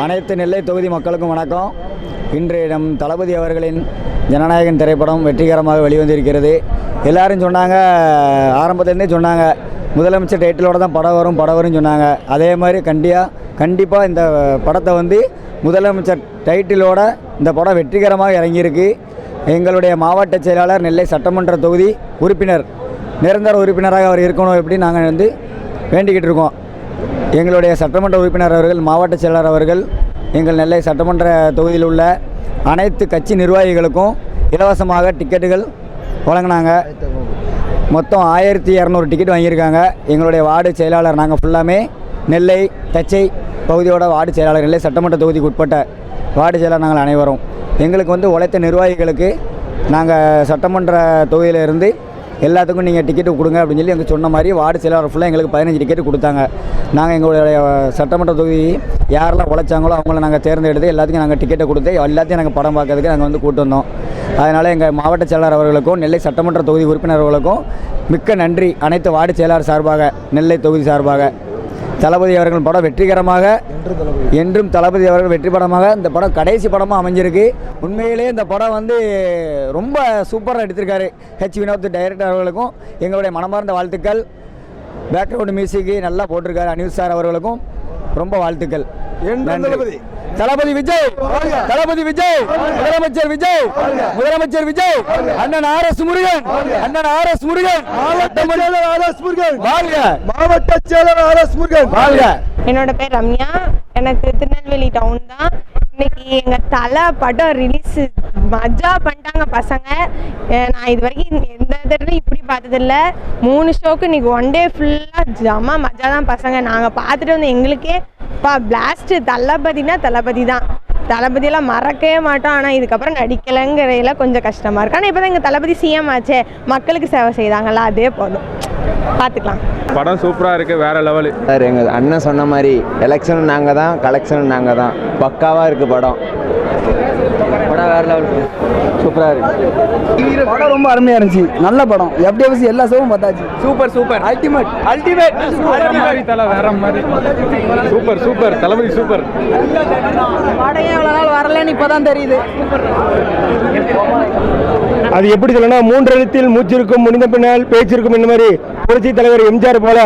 அனைத்து நெல்லை தொகுதி மக்களுக்கும் வணக்கம். இன்று நம் தளபதி அவர்களின் ஜனநாயகன் திரைப்படம் வெற்றிகரமாக வெளிவந்திருக்கிறது. எல்லாரும் சொன்னாங்க, ஆரம்பத்துலேருந்தே சொன்னாங்க முதலமைச்சர் டைட்டிலோடு தான் படம் வரும்னு சொன்னாங்க. அதே மாதிரி கண்டிப்பாக இந்த படத்தை வந்து முதலமைச்சர் டைட்டிலோட இந்த படம் வெற்றிகரமாக இறங்கியிருக்கு. எங்களுடைய மாவட்ட செயலாளர் நெல்லை சட்டமன்ற தொகுதி உறுப்பினர் நிரந்தர உறுப்பினராக அவர் இருக்கணும் எப்படி நாங்கள் வந்து வேண்டிக்கிட்டு இருக்கோம். எங்களுடைய சட்டமன்ற உறுப்பினர் அவர்கள், மாவட்ட செயலாளர் அவர்கள் எங்கள் நெல்லை சட்டமன்ற தொகுதியில் உள்ள அனைத்து கட்சி நிர்வாகிகளுக்கும் இலவசமாக டிக்கெட்டுகள் வழங்கினாங்க. மொத்தம் 1200 டிக்கெட் வாங்கியிருக்காங்க. எங்களுடைய வார்டு செயலாளர் நாங்கள் ஃபுல்லாமே நெல்லை தச்சை பகுதியோட வார்டு செயலாளர், நெல்லை சட்டமன்ற தொகுதிக்கு உட்பட்ட வார்டு செயலாளர் நாங்கள் அனைவரும். எங்களுக்கு வந்து உழைத்த நிர்வாகிகளுக்கு நாங்கள் சட்டமன்ற தொகுதியிலிருந்து எல்லாத்துக்கும் நீங்கள் டிக்கெட்டு கொடுங்க அப்படின்னு சொல்லி எங்களுக்கு சொன்ன மாதிரி வார்டு செயலாளர் ஃபுல்லாக எங்களுக்கு 15 டிக்கெட்டு கொடுத்தாங்க. நாங்கள் எங்களுடைய சட்டமன்ற தொகுதி யாரெல்லாம் உழைச்சாங்களோ அவங்கள நாங்கள் தேர்ந்தெடுத்து எல்லாத்துக்கும் நாங்கள் டிக்கெட்டை கொடுத்து எல்லாத்தையும் நாங்கள் படம் பார்க்கறதுக்கு நாங்கள் வந்து கூட்டு வந்தோம். அதனால் எங்கள் மாவட்ட செயலாளர் அவர்களுக்கும் நெல்லை சட்டமன்ற தொகுதி உறுப்பினர்களுக்கும் மிக்க நன்றி. அனைத்து வார்டு செயலாளர் சார்பாக, நெல்லை தொகுதி சார்பாக தளபதி அவர்கள் படம் வெற்றிகரமாக என்றும் தளபதி அவர்கள் வெற்றி படமாக இந்த படம் கடைசி படமாக அமைஞ்சிருக்கு. உண்மையிலே இந்த படம் வந்து ரொம்ப சூப்பராக எடுத்திருக்காரு ஹெச் வினோத் டைரக்டர் அவர்களுக்கும் எங்களுடைய மனமார்ந்த வாழ்த்துக்கள். பேக்ரவுண்ட் மியூசிக்கு நல்லா போட்டிருக்காரு அனில் சார் அவர்களுக்கும் ரொம்ப வாழ்த்துக்கள். தளபதி விஜய், தளபதி விஜய், முதலமைச்சர் விஜய், முதலமைச்சர் விஜய், அண்ணன் ஆர்.எஸ். முருகன், அண்ணன் ஆர்.எஸ். முருகன், மாவட்ட செயலர் ஆர்.எஸ். முருகன் வாழ்க, மாவட்ட செயலர் ஆர்.எஸ். முருகன் வாழ்க. என்னோட பேர் ரம்யா, எனக்கு திருநெல்வேலி டவுன் தான். இன்னைக்கு எங்கள் தலை படம் ரிலீஸ் மஜா பண்ணிட்டாங்க பசங்க. நான் இது வரைக்கும் எந்த இடத்துலையும் இப்படி பார்த்ததில்ல. 3 ஷோக்கு இன்னைக்கு 1 டே ஃபுல்லாக ஜமா மஜா தான் பசங்க. நாங்கள் பார்த்துட்டு வந்து எங்களுக்கே பிளாஸ்ட்டு. தளபதினா தளபதி தான், தளபதியெல்லாம் மறக்கவே மாட்டோம். ஆனால் இதுக்கப்புறம் நடிக்கலைங்கிறதுல கொஞ்சம் கஷ்டமாக இருக்குது. ஆனால் இப்போ தான் எங்கள் தளபதி சிஎம் ஆச்சே, மக்களுக்கு சேவை செய்தாங்களா, அதே போதும், பார்த்துக்கலாம். படம் சூப்பராக இருக்குது, வேறு லெவலு சார். எங்கள் அண்ணன் சொன்ன மாதிரி எலெக்ஷனும் நாங்கள் தான், கலெக்ஷனும் நாங்கள் தான். பக்காவாக இருக்குது படம். படம் வேறு லெவல், சூப்பராக இருக்குது. படம் ரொம்ப அருமையாக இருந்துச்சு, நல்ல படம். எப்படியாவது எல்லா ஷோவும் பார்த்தாச்சு. சூப்பர் அல்டிமேட் தலை வேற மாதிரி. சூப்பர் தளபதி சூப்பர். படம் எவ்வளோ நாள் வரலன்னு இப்போ தான் தெரியுது. அது எப்படி சொல்லணும்னா, 3 எழுத்தில் மூச்சிருக்கும், முடிந்த பின்னால் பேச்சிருக்கும். இந்த மாதிரி புரட்சி தலைவர் எம்ஜிஆர் போல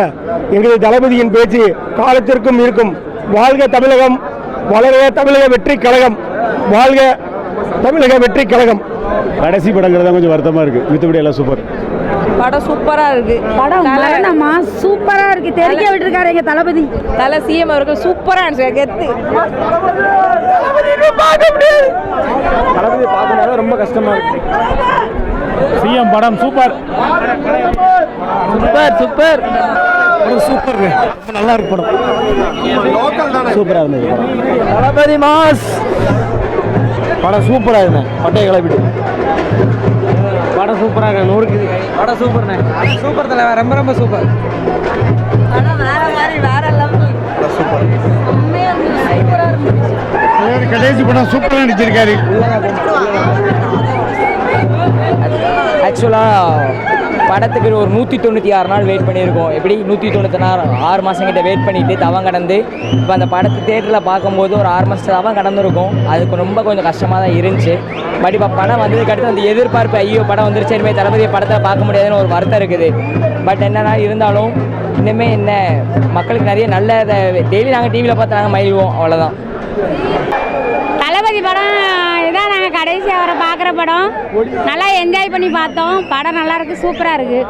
எங்களது தளபதியின் பேச்சு காலத்திற்கும் இருக்கும். வாழ்க தமிழகம், வளர்க தமிழக வெற்றி கழகம், வாழ்க தமிழக வெற்றி கழகம். கடைசி படங்கிறதா கொஞ்சம் வருத்தமாக இருக்குது, மித்தபடி எல்லாம் சூப்பர். படம் சூப்பராக இருக்கு. படம் சூப்பராக இருக்கு. தெரிக்க விட்டுருக்காரு எங்க தளபதி, தலை சிஎம் அவர்கள். சூப்பராக இருந்துச்சு, கெத்து. தளபதி பார்க்கறதால ரொம்ப கஷ்டமாக இருக்கு. சிஎம் படம் சூப்பர் சூப்பர் சூப்பர், ரொம்ப நல்லா இருக்கு படம். சூப்பராக இருந்தது தளபதி மாஸ். படம் சூப்பராக இருந்தேன், பட்டையை கிளப்பிட்டு. படம் சூப்பராக இருக்கு, 100க்கு படம் சூப்பர்ண்ணே. சூப்பர் தலைவர், ரொம்ப சூப்பர். படம் வேற மாதிரி, வேற லெவல். சூப்பர். கடைசி படம் சூப்பராக நடிச்சிருக்காரு. ஆக்சுவலாக படத்துக்கு ஒரு 196 நாள் வெயிட் பண்ணியிருக்கோம். எப்படி 196 மாதம் கிட்ட வெயிட் பண்ணிவிட்டு தவம் கடந்து இப்போ அந்த படத்தை தேட்டரில் பார்க்கும்போது ஒரு 6 மாதம் தவம் கடந்திருக்கும். அதுக்கு ரொம்ப கொஞ்சம் கஷ்டமாக தான் இருந்துச்சு. பட் இப்போ படம் வந்ததுக்கு அடுத்து அந்த எதிர்பார்ப்பு, ஐயோ படம் வந்துருச்சு, இனிமேல் தளபதியை படத்தில் பார்க்க முடியாதுன்னு ஒரு வருத்தம் இருக்குது. பட் என்னன்னா இருந்தாலும் இனிமேல் என்ன, மக்களுக்கு நிறைய நல்ல டெய்லி நாங்கள் டிவியில் பார்த்து நாங்கள் மகிழ்வோம், அவ்வளோதான். தளபதி படம் இதான் நாங்கள் கடைசி அவரை பார்க்குற படம். நல்லா என்ஜாய் பண்ணி பார்த்தோம். படம் நல்லா இருக்கு, சூப்பராக இருக்கு.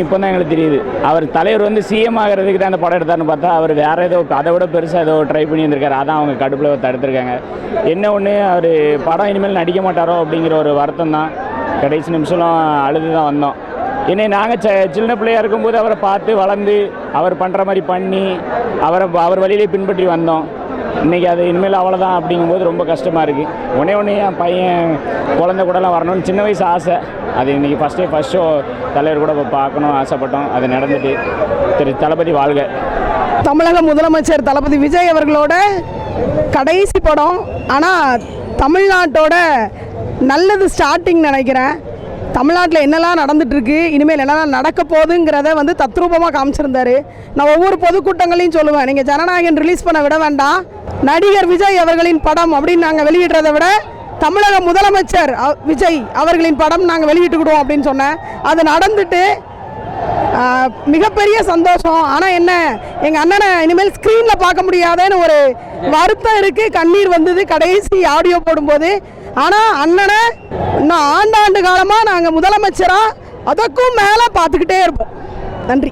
இப்போ தான் எங்களுக்கு தெரியுது, அவர் தலைவர் வந்து சிஎம் ஆகிறதுக்கு தான் அந்த படம் எடுத்தாருன்னு பார்த்தா அவர் வேற ஏதோ அதை விட பெருசாக ஏதோ ட்ரை பண்ணி இருந்திருக்காரு. அதான் அவங்க கடுப்பில் தடுத்துருக்காங்க. என்ன ஒன்று, அவர் படம் இனிமேல் நடிக்க மாட்டாரோ அப்படிங்கிற ஒரு வருத்தம் தான். கடைசி நிமிஷம்லாம் அழுது தான் வந்தோம். ஏன்னா நாங்கள் சின்ன பிள்ளையாக இருக்கும்போது அவரை பார்த்து வளர்ந்து அவர் பண்ணுற மாதிரி பண்ணி அவர் வழியிலே பின்பற்றி வந்தோம். இன்றைக்கி அது இனிமேல் அவ்வளோதான் அப்படிங்கும்போது ரொம்ப கஷ்டமாக இருக்குது. ஒன்றே என் பையன் குழந்தை கூடலாம் வரணும்னு சின்ன வயசு ஆசை. அது இன்றைக்கி ஃபஸ்ட் ஷோ தலைவர் கூட பார்க்கணும் ஆசைப்பட்டோம். அது நடந்துட்டு. தளபதி வாழ்க. தமிழக முதலமைச்சர் தளபதி விஜய் அவர்களோட கடைசி படம். ஆனால் தமிழ்நாட்டோட நல்லது ஸ்டார்டிங் நினைக்கிறேன். தமிழ்நாட்டில் என்னெல்லாம் நடந்துட்டுருக்கு, இனிமேல் என்னெல்லாம் நடக்க போகுதுங்கிறத வந்து தத்ரூபமாக காமிச்சிருந்தாரு. நான் ஒவ்வொரு பொதுக்கூட்டங்களையும் சொல்லுவேன், நீங்கள் ஜனநாயகன் ரிலீஸ் பண்ண விட வேண்டாம், நடிகர் விஜய் அவர்களின் படம் அப்படின்னு நாங்கள் வெளியிடுறதை விட தமிழக முதலமைச்சர் விஜய் அவர்களின் படம் நாங்கள் வெளியிட்டுக்கிடுவோம் அப்படின்னு சொன்னேன். அது நடந்துட்டு மிகப்பெரிய சந்தோஷம். ஆனால் என்ன, எங்கள் அண்ணனை இனிமேல் ஸ்க்ரீனில் பார்க்க முடியாதேன்னு ஒரு வருத்தம் இருக்குது. கண்ணீர் வந்தது கடைசி ஆடியோ போடும்போது. ஆனால் அண்ணனை இன்னும் ஆண்டாண்டு காலமாக நாங்கள் முதலமைச்சராக அதற்கும் மேலே பார்த்துக்கிட்டே இருப்போம். நன்றி.